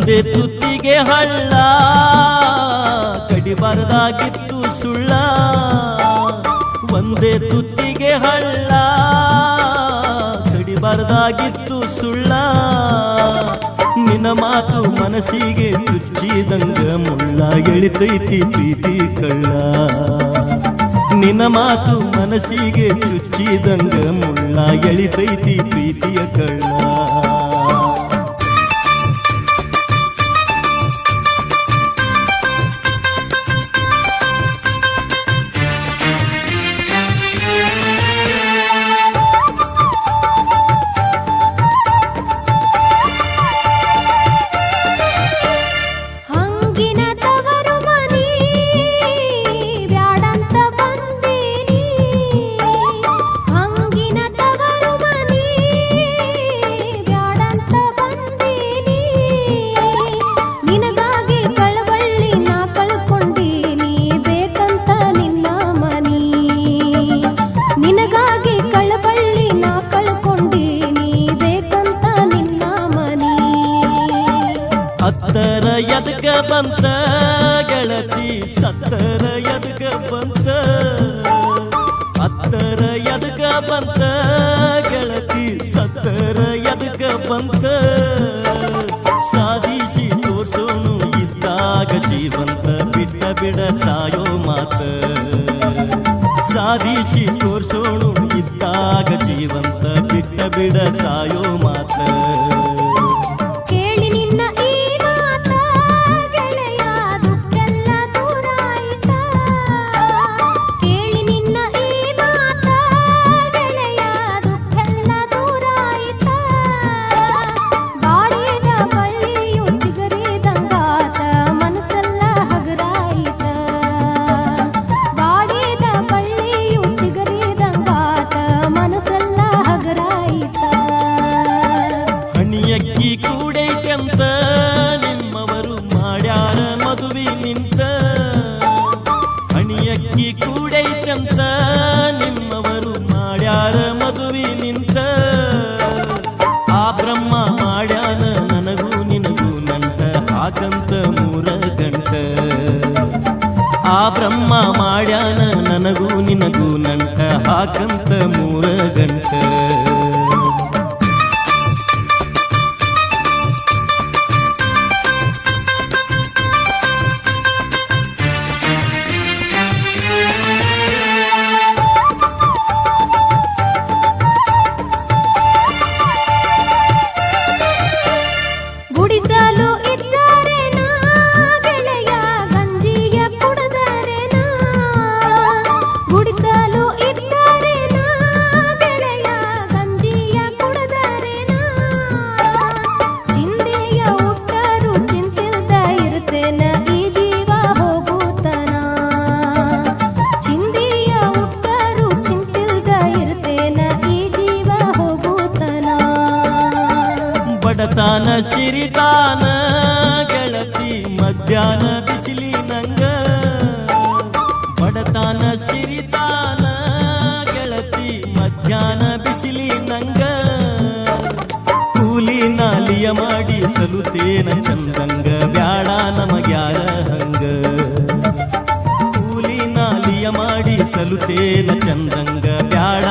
ಒಂದೇ ತುತ್ತಿಗೆ ಹಳ್ಳ ಕಡಿಬಾರದಾಗಿತ್ತು ಸುಳ್ಳ. ಒಂದೇ ತುತ್ತಿಗೆ ಹಳ್ಳ ಕಡಿಬಾರದಾಗಿತ್ತು ಸುಳ್ಳ. ನಿನ್ನ ಮಾತು ಮನಸ್ಸಿಗೆ ಚುಚ್ಚಿದಂಗ ಮುಳ್ಳ ಎಳಿತೈತಿ ಪ್ರೀತಿ ಕಳ್ಳ. ನಿನ್ನ ಮಾತು ಮನಸ್ಸಿಗೆ ಚುಚ್ಚಿದಂಗ ಮುಳ್ಳ ಎಳಿತೈತಿ ಪ್ರೀತಿಯ ಕಳ್ಳ. ಹತ್ತರ ಎದಕ ಬಂತ ಗೆಳತಿ ಸತ್ತರ ಎದಕ ಬಂತ. ಹತ್ತರ ಎದಕ ಬಂತ ಗೆಳತಿ ಸತ್ತರ ಎದಕ ಬಂತ. ಸಾಧಿಸಿ ತೋರ್ಸೋನು ಇದ್ದಾಗ ಜೀವಂತ ಬಿಟ್ಟ ಬಿಡ ಸಾಯೋ ಮಾತ. ಸಾಧಿಸಿ ತೋರ್ಸೋನು ಇದ್ದಾಗ ಜೀವಂತ ಬಿಟ್ಟ ಬಿಡ ಸಾಯೋ ಮಾತ. ಹಣಿಯಕ್ಕಿ ಕೂಡೈತೆಂತ ನಿಮ್ಮವರು ಮಾಡ್ಯಾರ ಮದುವೆ ನಿಂತ. ಹಣಿಯಕ್ಕಿ ಕೂಡೈತೆಂತ ನಿಮ್ಮವರು ಮಾಡ್ಯಾರ ಮದುವೆ ನಿಂತ. ಆ ಬ್ರಹ್ಮ ಮಾಡ್ಯಾನ ನನಗೂ ನಿನಗೂ ನಂಟ ಹಾಕಂತ 3 ಗಂಟ. ಆ ಬ್ರಹ್ಮ ಮಾಡ್ಯಾನ ನನಗೂ ನಿನಗೂ ನಂಟ ಹಾಕಂತ 3 ಗಂಟ. ಗುಡಿಸಲು ಇದ್ದಾರೇನಾ ಗೆಳೆಯ ಗಂಜಿಯ ಕುಡದರೇನಾ. ಗುಡಿಸಲು ಇದ್ದಾರೇನಾ ಗೆಳೆಯ ಗಂಜಿಯ ಕುಡದರೇನಾ. ಚಿಂತೆಯ ಹುಟ್ಟರು ಚಿಂತಿಲ್ದ ಇರ್ತೇನ ಈ ಜೀವ ಹೋಗುತ್ತನ. ಚಿಂತೆಯ ಹುಟ್ಟರು ಚಿಂತಿಲ್ದ ಇರ್ತೇನ ಈ ಜೀವ ಹೋಗುತ್ತನ. ಬಡತಾನ ಸಿರಿತಾನ ಗೆಳತಿ ಮಧ್ಯಾಹ್ನ ಬಿಸಿಲಿನಂಗ. ಬಡತಾನ ಸಿರಿತಾನ ಗೆಳತಿ ಮಧ್ಯಾಹ್ನ ಬಿಸಿಲಿನಂಗ. ಕೂಲಿ ನಾಲಿಯ ಮಾಡಿ ಸಲುತೇನ ಚಂದಂಗ ಬ್ಯಾಡ ನಮಗ್ಯಾರ ಹಂಗ. ಕೂಲಿ ನಾಲಿಯ ಮಾಡಿ ಸಲುತೇನ ಚಂದಂಗ ಬ್ಯಾಡ